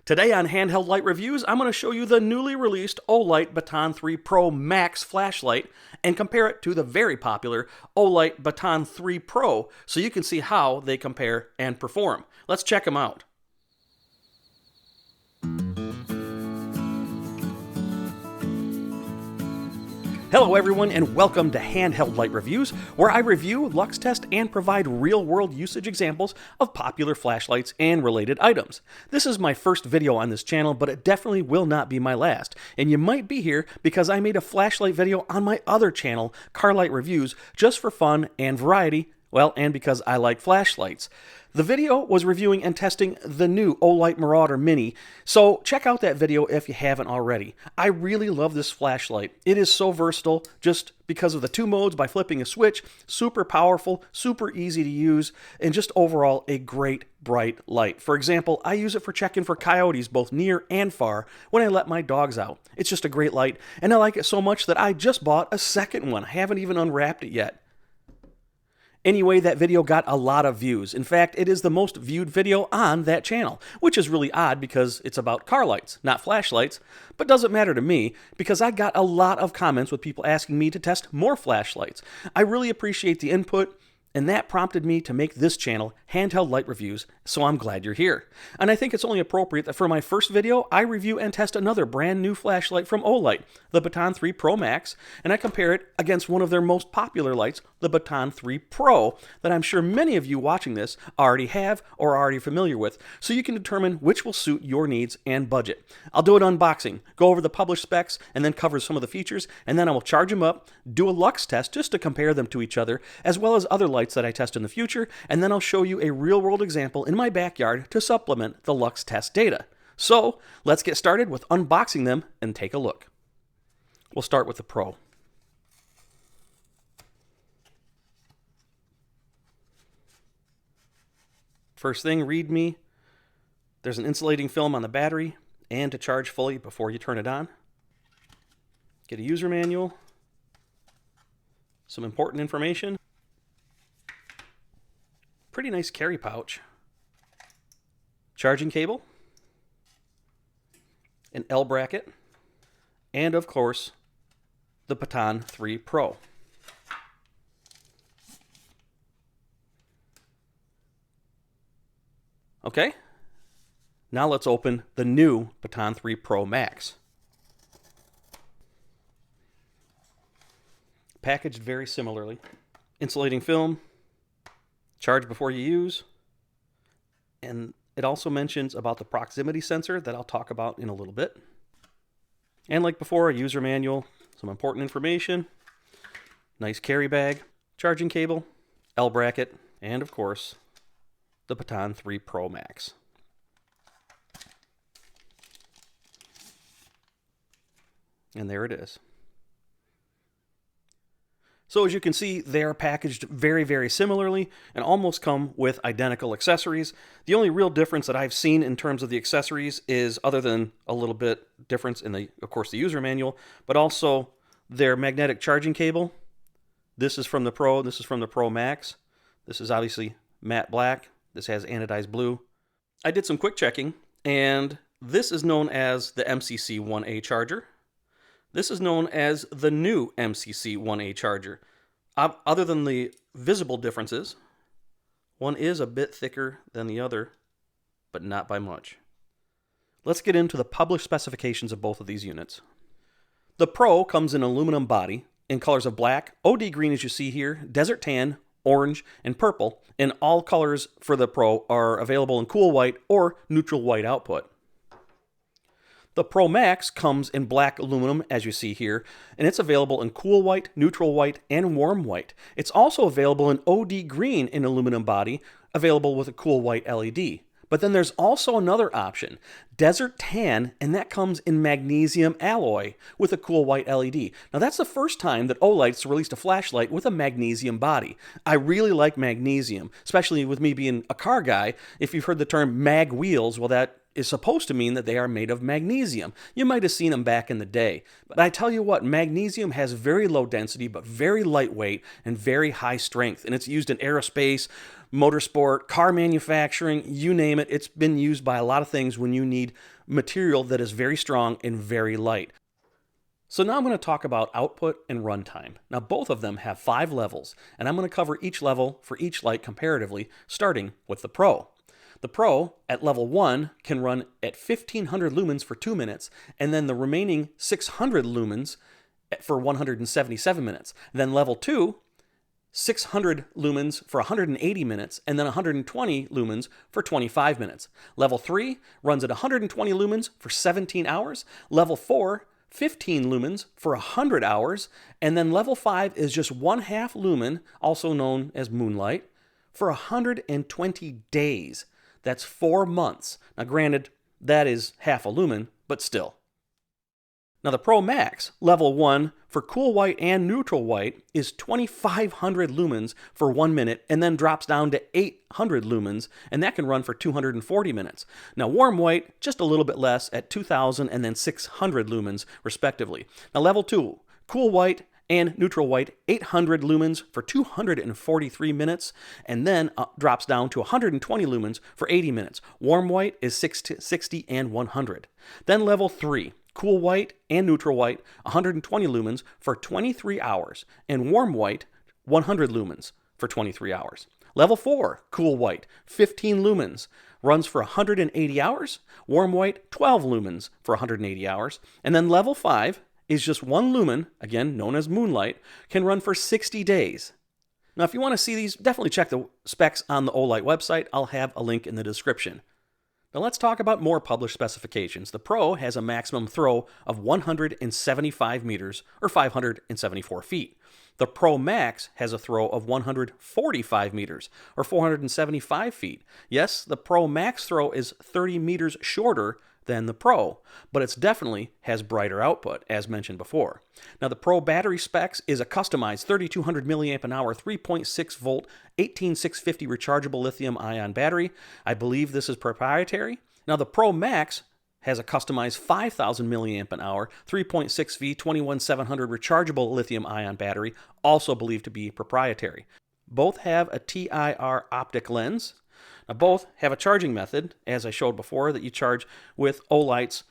Today on Handheld Light Reviews, I'm going to show you the newly released Olight Baton 3 Pro Max flashlight and compare it to the very popular Olight Baton 3 Pro so you can see how they compare and perform. Let's check them out. Hello everyone and welcome to Handheld Light Reviews, where I review, lux test, and provide real-world usage examples of popular flashlights and related items. This is my first video on this channel, but it definitely will not be my last, and you might be here because I made a flashlight video on my other channel, Carlight Reviews, just for fun and variety, well, and because I like flashlights. The video was reviewing and testing the new Olight Marauder Mini, so check out that video if you haven't already. I really love this flashlight. It is so versatile just because of the two modes by flipping a switch, super powerful, super easy to use, and just overall a great bright light. For example, I use it for checking for coyotes both near and far when I let my dogs out. It's just a great light, and I like it so much that I just bought a second one. I haven't even unwrapped it yet. Anyway, that video got a lot of views. In fact, it is the most viewed video on that channel, which is really odd because it's about car lights, not flashlights, but doesn't matter to me because I got a lot of comments with people asking me to test more flashlights. I really appreciate the input, and that prompted me to make this channel, Handheld Light Reviews, so I'm glad you're here. And I think it's only appropriate that for my first video, I review and test another brand new flashlight from Olight, the Baton 3 Pro Max, and I compare it against one of their most popular lights, the Baton 3 Pro, that I'm sure many of you watching this already have or are already familiar with, so you can determine which will suit your needs and budget. I'll do an unboxing, go over the published specs, and then cover some of the features, and then I will charge them up, do a lux test just to compare them to each other, as well as other lights that I test in the future, and then I'll show you a real-world example in my backyard to supplement the lux test data. So, let's get started with unboxing them and take a look. We'll start with the Pro. First thing, read me. There's an insulating film on the battery and to charge fully before you turn it on. Get a user manual, some important information, pretty nice carry pouch, charging cable, an L bracket, and of course, the Baton 3 Pro. Okay, now let's open the new Baton 3 Pro Max. Packaged very similarly. Insulating film, charge before you use, and it also mentions about the proximity sensor that I'll talk about in a little bit. And like before, a user manual, some important information, nice carry bag, charging cable, L bracket, and of course, the Baton 3 Pro Max. And there it is. So as you can see, they are packaged very, very similarly and almost come with identical accessories. The only real difference that I've seen in terms of the accessories is, other than a little bit difference in of course, the user manual, but also their magnetic charging cable. This is from the Pro, this is from the Pro Max. This is obviously matte black. This has anodized blue. I did some quick checking, and this is known as the MCC 1A charger. This is known as the new MCC 1A charger. Other than the visible differences, one is a bit thicker than the other, but not by much. Let's get into the published specifications of both of these units. The Pro comes in an aluminum body in colors of black, OD green as you see here, desert tan, orange, and purple, and all colors for the Pro are available in cool white or neutral white output. The Pro Max comes in black aluminum, as you see here, and it's available in cool white, neutral white, and warm white. It's also available in OD green in aluminum body, available with a cool white LED. But then there's also another option, desert tan, and that comes in magnesium alloy with a cool white LED. Now that's the first time that Olight's released a flashlight with a magnesium body. I really like magnesium, especially with me being a car guy. If you've heard the term mag wheels, well, that is supposed to mean that they are made of magnesium. You might have seen them back in the day. But I tell you what, magnesium has very low density, but very lightweight and very high strength. And it's used in aerospace, motorsport, car manufacturing, you name it. It's been used by a lot of things when you need material that is very strong and very light. So now I'm going to talk about output and runtime. Now both of them have 5 levels, and I'm going to cover each level for each light comparatively, starting with the Pro. The Pro at level 1 can run at 1500 lumens for 2 minutes, and then the remaining 600 lumens for 177 minutes. Then level 2, 600 lumens for 180 minutes, and then 120 lumens for 25 minutes. Level 3 runs at 120 lumens for 17 hours. Level 4, 15 lumens for 100 hours, and then level 5 is just 1/2 lumen, also known as moonlight, for 120 days. That's 4 months. Now granted, that is half a lumen, but still. Now the Pro Max, level 1, for cool white and neutral white is 2500 lumens for 1 minute and then drops down to 800 lumens, and that can run for 240 minutes. Now warm white, just a little bit less at 2000 and then 600 lumens respectively. Now level 2, cool white and neutral white, 800 lumens for 243 minutes, and then drops down to 120 lumens for 80 minutes. Warm white is 60 and 100. Then level 3, cool white and neutral white, 120 lumens for 23 hours, and warm white, 100 lumens for 23 hours. Level 4, cool white, 15 lumens, runs for 180 hours, warm white, 12 lumens for 180 hours, and then level 5 is just 1 lumen, again known as moonlight, can run for 60 days. Now if you want to see these, definitely check the specs on the Olight website. I'll have a link in the description. Now let's talk about more published specifications. The Pro has a maximum throw of 175 meters, or 574 feet. The Pro Max has a throw of 145 meters, or 475 feet. Yes, the Pro Max throw is 30 meters shorter than the Pro, but it definitely has brighter output, as mentioned before. Now the Pro battery specs is a customized 3200 milliamp an hour, 3.6 volt, 18650 rechargeable lithium ion battery. I believe this is proprietary. Now the Pro Max has a customized 5000 milliamp an hour, 3.6 V, 21700 rechargeable lithium ion battery, also believed to be proprietary. Both have a TIR optic lens. Now both have a charging method, as I showed before, that you charge with Olight's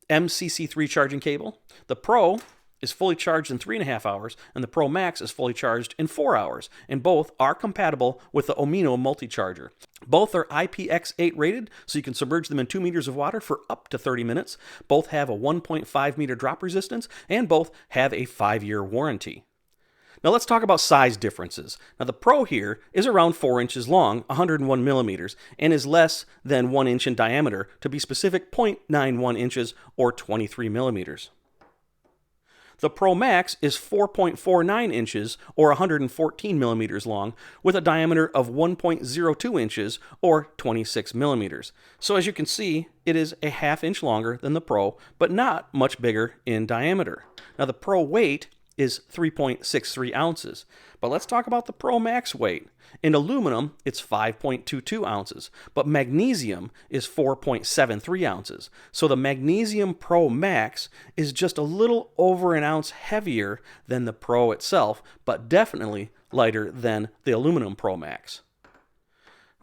MCC3 charging cable. The Pro is fully charged in 3.5 hours, and the Pro Max is fully charged in 4 hours, and both are compatible with the Omino multi-charger. Both are IPX8 rated, so you can submerge them in 2 meters of water for up to 30 minutes. Both have a 1.5 meter drop resistance, and both have a 5-year warranty. Now let's talk about size differences. Now the Pro here is around 4 inches long, 101 millimeters, and is less than 1 inch in diameter, to be specific 0.91 inches or 23 millimeters. The Pro Max is 4.49 inches or 114 millimeters long, with a diameter of 1.02 inches or 26 millimeters. So as you can see, it is a 1/2 inch longer than the Pro, but not much bigger in diameter. Now the Pro weight is 3.63 ounces. But let's talk about the Pro Max weight. In aluminum, it's 5.22 ounces, but magnesium is 4.73 ounces. So the Magnesium Pro Max is just a little over an ounce heavier than the Pro itself, but definitely lighter than the aluminum Pro Max.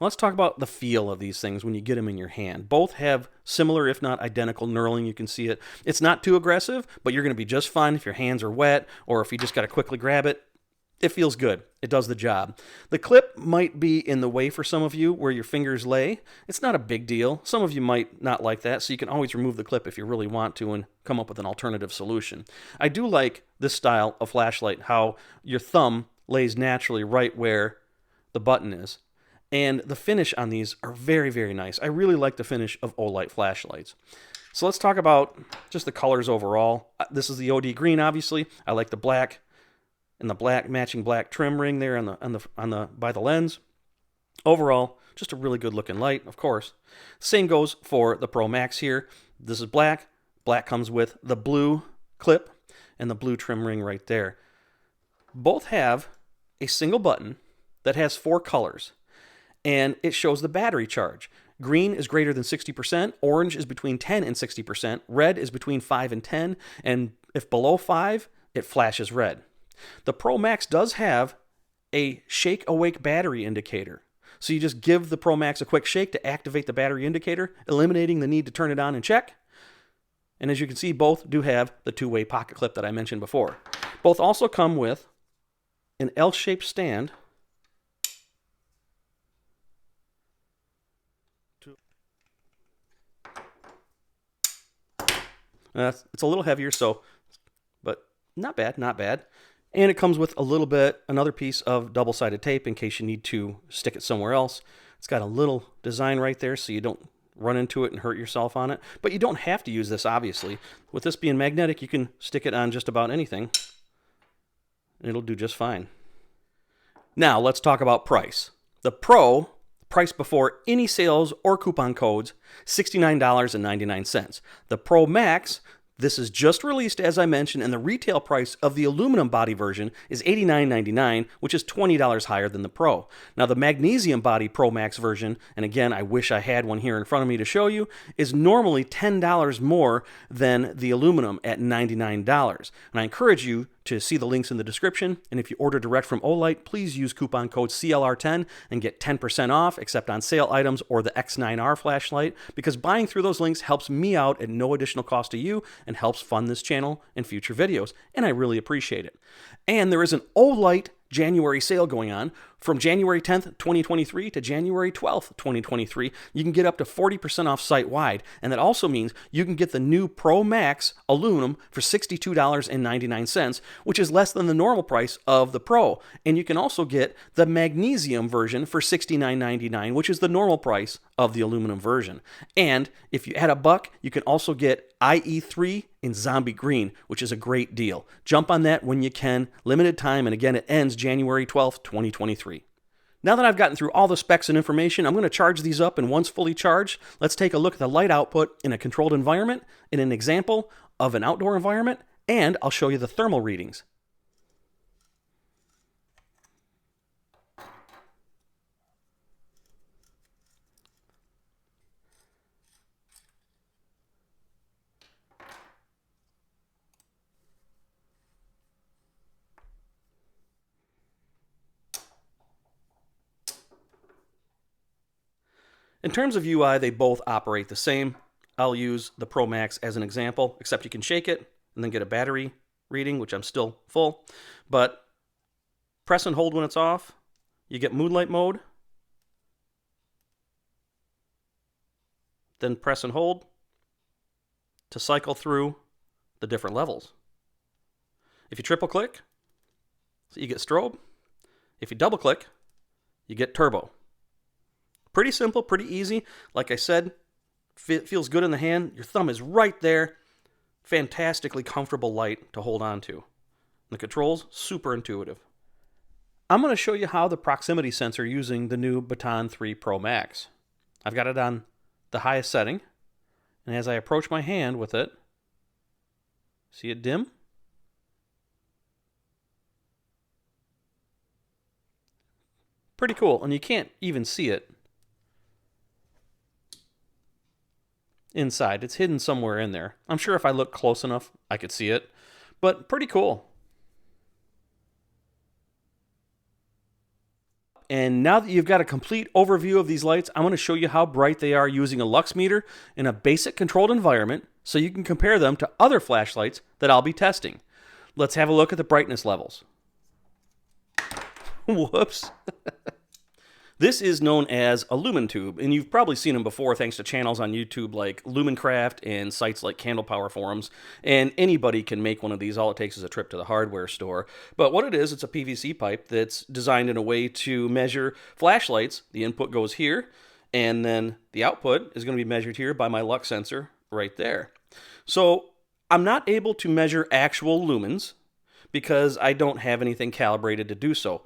Let's talk about the feel of these things when you get them in your hand. Both have similar, if not identical, knurling. You can see it. It's not too aggressive, but you're going to be just fine if your hands are wet or if you just got to quickly grab it. It feels good. It does the job. The clip might be in the way for some of you where your fingers lay. It's not a big deal. Some of you might not like that, so you can always remove the clip if you really want to and come up with an alternative solution. I do like this style of flashlight, how your thumb lays naturally right where the button is. And the finish on these are very, very nice. I really like the finish of Olight flashlights. So let's talk about just the colors overall. This is the OD green, obviously. I like the black and the black matching black trim ring there by the lens. Overall, just a really good looking light, of course. Same goes for the Pro Max here. This is black. Black comes with the blue clip and the blue trim ring right there. Both have a single button that has 4 colors. And it shows the battery charge. Green is greater than 60%, orange is between 10 and 60%, red is between 5 and 10, and if below 5, it flashes red. The Pro Max does have a shake awake battery indicator. So you just give the Pro Max a quick shake to activate the battery indicator, eliminating the need to turn it on and check. And as you can see, both do have the two-way pocket clip that I mentioned before. Both also come with an L-shaped stand it's a little heavier, but not bad, not bad. And it comes with a little bit, another piece of double-sided tape in case you need to stick it somewhere else. It's got a little design right there so you don't run into it and hurt yourself on it. But you don't have to use this, obviously. With this being magnetic, you can stick it on just about anything. It'll do just fine. Now, let's talk about price. The Pro, price before any sales or coupon codes, $69.99. The Pro Max, this is just released, as I mentioned, and the retail price of the aluminum body version is $89.99, which is $20 higher than the Pro. Now, the magnesium body Pro Max version, and again, I wish I had one here in front of me to show you, is normally $10 more than the aluminum at $99. And I encourage you to see the links in the description, and if you order direct from Olight, please use coupon code CLR10 and get 10% off, except on sale items or the X9R flashlight, because buying through those links helps me out at no additional cost to you and helps fund this channel and future videos, and I really appreciate it. And there is an Olight January sale going on from January 10th, 2023 to January 12th, 2023. You can get up to 40% off site-wide, and that also means you can get the new Pro Max aluminum for $62.99, which is less than the normal price of the Pro. And you can also get the magnesium version for $69.99, which is the normal price of the aluminum version. And if you add a buck, you can also get IE3 in zombie green, which is a great deal. Jump on that when you can. Limited time, and again, it ends January 12th, 2023. Now that I've gotten through all the specs and information, I'm going to charge these up, and once fully charged, let's take a look at the light output in a controlled environment, in an example of an outdoor environment, and I'll show you the thermal readings. In terms of UI, they both operate the same. I'll use the Pro Max as an example, except you can shake it and then get a battery reading, which I'm still full. But press and hold when it's off. You get moonlight mode. Then press and hold to cycle through the different levels. If you triple click, you get strobe. If you double click, you get turbo. Pretty simple, pretty easy. Like I said, feels good in the hand. Your thumb is right there. Fantastically comfortable light to hold on to. The controls, super intuitive. I'm going to show you how the proximity sensor using the new Baton 3 Pro Max. I've got it on the highest setting, and as I approach my hand with it, see it dim? Pretty cool, and you can't even see it inside. It's hidden somewhere in there. I'm sure if I look close enough, I could see it, but pretty cool. And now that you've got a complete overview of these lights, I'm going to show you how bright they are using a lux meter in a basic controlled environment so you can compare them to other flashlights that I'll be testing. Let's have a look at the brightness levels. Whoops. This is known as a lumen tube, and you've probably seen them before thanks to channels on YouTube like Lumencraft and sites like Candle Power Forums, and anybody can make one of these. All it takes is a trip to the hardware store. But what it is, it's a PVC pipe that's designed in a way to measure flashlights. The input goes here, and then the output is going to be measured here by my lux sensor right there. So I'm not able to measure actual lumens because I don't have anything calibrated to do so.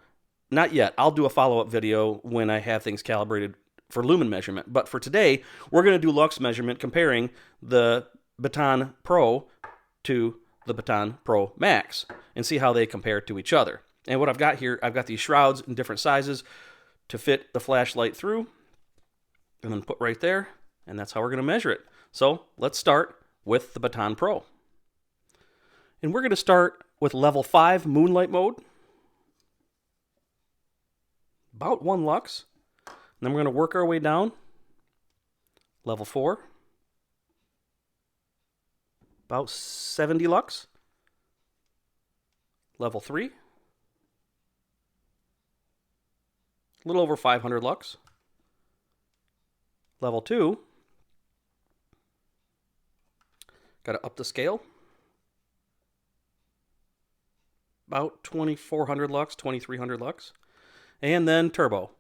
Not yet. I'll do a follow-up video when I have things calibrated for lumen measurement. But for today, we're going to do lux measurement comparing the Baton Pro to the Baton Pro Max and see how they compare to each other. And what I've got here, I've got these shrouds in different sizes to fit the flashlight through. and then put right there, and that's how we're going to measure it. So let's start with the Baton Pro. And we're going to start with level 5 Moonlight mode, about 1 lux. And then we're going to work our way down. Level 4, about 70 lux. Level 3, a little over 500 lux. Level 2, got to up the scale. About 2400 lux, 2300 lux. And then turbo.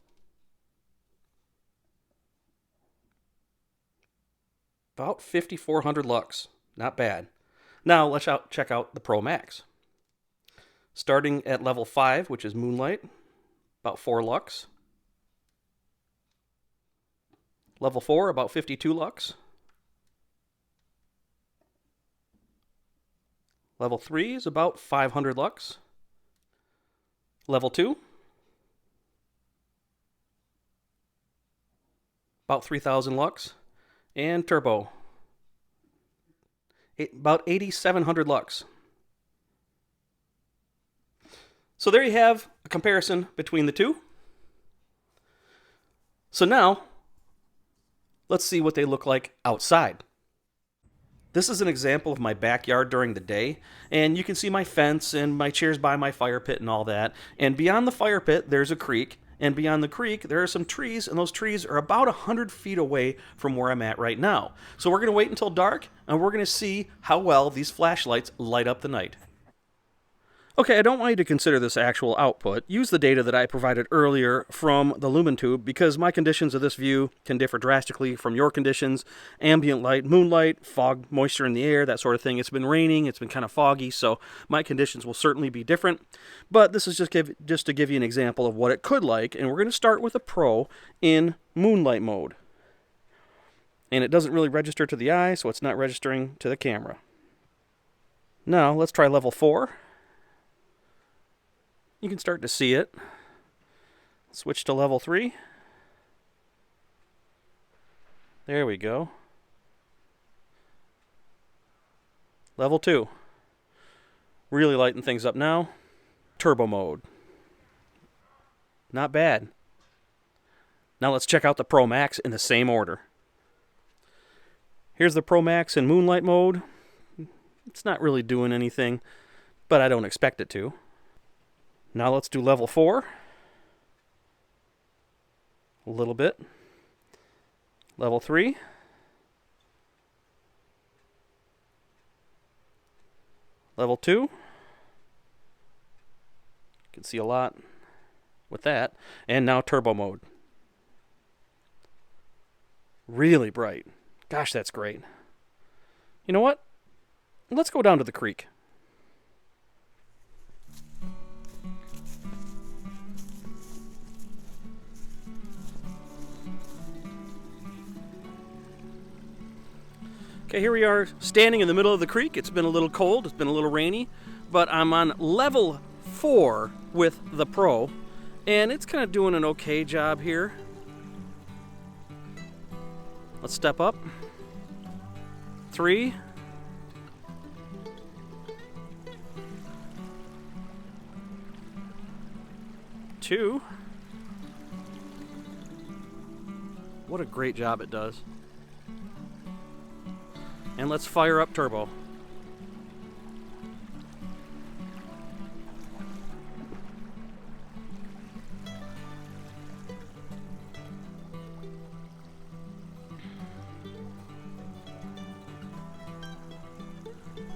About 5400 lux. Not bad. Now let's check out the Pro Max. Starting at level 5, which is Moonlight, about 4 lux. Level 4, about 52 lux. Level 3 is about 500 lux. Level 2, about 3000 lux. And turbo, about 8700 lux. So there you have a comparison between the two. So now, let's see what they look like outside. This is an example of my backyard during the day, and you can see my fence and my chairs by my fire pit and all that. And beyond the fire pit, there's a creek, and beyond the creek, there are some trees, and those trees are about 100 feet away from where I'm at right now. So we're going to wait until dark, and we're going to see how well these flashlights light up the night. Okay, I don't want you to consider this actual output. Use the data that I provided earlier from the lumen tube because my conditions of this view can differ drastically from your conditions. Ambient light, moonlight, fog, moisture in the air, that sort of thing. It's been raining, it's been kind of foggy, so my conditions will certainly be different. But this is just to give you an example of what it could like, and we're going to start with a Pro in moonlight mode. And it doesn't really register to the eye, so it's not registering to the camera. Now, let's try level 4. You can start to see it. Switch to level 3. There we go. Level 2. Really lighten things up now. Turbo mode. Not bad. Now let's check out the Pro Max in the same order. Here's the Pro Max in moonlight mode. It's not really doing anything, but I don't expect it to. Now let's do level 4. A little bit. Level 3. Level 2. You can see a lot with that. And now turbo mode. Really bright. Gosh, that's great. You know what? Let's go down to the creek. Okay, here we are standing in the middle of the creek. It's been a little cold, it's been a little rainy, but I'm on level 4 with the Pro, and it's kind of doing an okay job here. Let's step up. 3. Two. What a great job it does. And let's fire up turbo.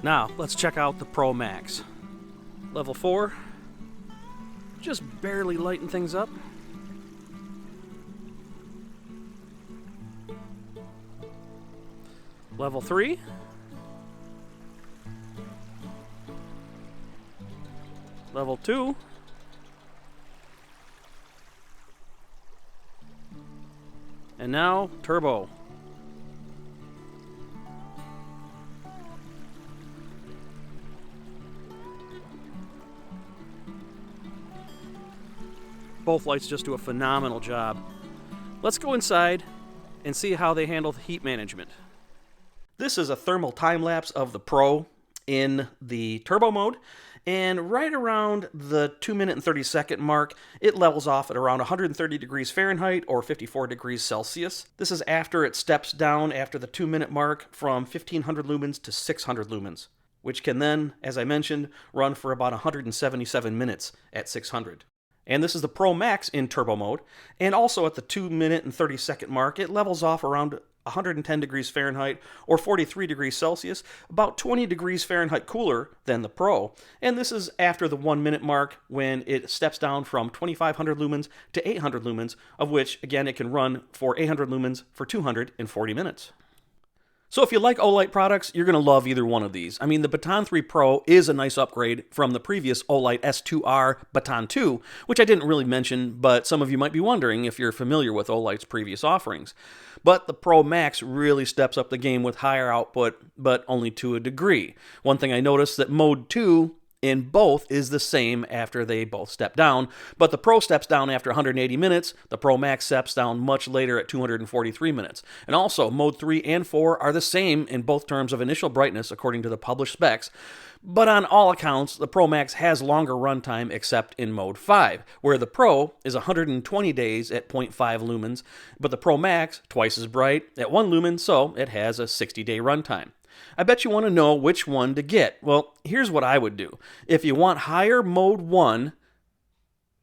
Now, let's check out the Pro Max. Level 4. Just barely lighten things up. Level 3. Level 2. And now, turbo. Both lights just do a phenomenal job. Let's go inside and see how they handle heat management. This is a thermal time lapse of the Pro in the turbo mode, and right around the 2-minute and 30-second mark, it levels off at around 130 degrees Fahrenheit or 54 degrees Celsius. This is after it steps down after the 2-minute mark from 1500 lumens to 600 lumens, which can then, as I mentioned, run for about 177 minutes at 600. And this is the Pro Max in turbo mode, and also at the 2-minute and 30-second mark, it levels off around 110 degrees Fahrenheit or 43 degrees Celsius, about 20 degrees Fahrenheit cooler than the Pro. And this is after the 1-minute mark when it steps down from 2500 lumens to 800 lumens, of which, again, it can run for 800 lumens for 240 minutes. So if you like Olight products, you're going to love either one of these. I mean, the Baton 3 Pro is a nice upgrade from the previous Olight S2R Baton 2, which I didn't really mention, but some of you might be wondering if you're familiar with Olight's previous offerings. But the Pro Max really steps up the game with higher output, but only to a degree. One thing I noticed that Mode 2 in both is the same after they both step down, but the Pro steps down after 180 minutes, the Pro Max steps down much later at 243 minutes. And also, Mode 3 and 4 are the same in both terms of initial brightness according to the published specs, but on all accounts, the Pro Max has longer runtime except in Mode 5, where the Pro is 120 days at 0.5 lumens, but the Pro Max, twice as bright, at 1 lumen, so it has a 60-day runtime. I bet you want to know which one to get. Well, here's what I would do. If you want higher Mode 1,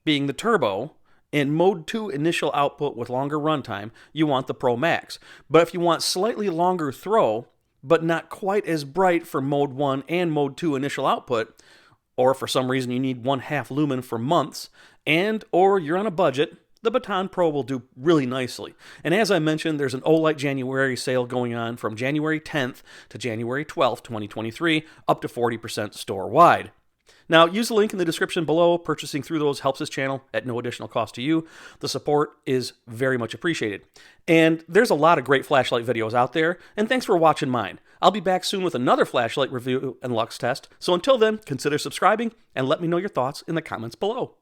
being the turbo, and Mode 2 initial output with longer runtime, you want the Pro Max. But if you want slightly longer throw, but not quite as bright for Mode 1 and Mode 2 initial output, or for some reason you need 1/2 lumen for months, or you're on a budget, the Baton Pro will do really nicely. And as I mentioned, there's an Olight January sale going on from January 10th to January 12th, 2023, up to 40% store-wide. Now, use the link in the description below. Purchasing through those helps this channel at no additional cost to you. The support is very much appreciated. And there's a lot of great flashlight videos out there, and thanks for watching mine. I'll be back soon with another flashlight review and lux test, so until then, consider subscribing and let me know your thoughts in the comments below.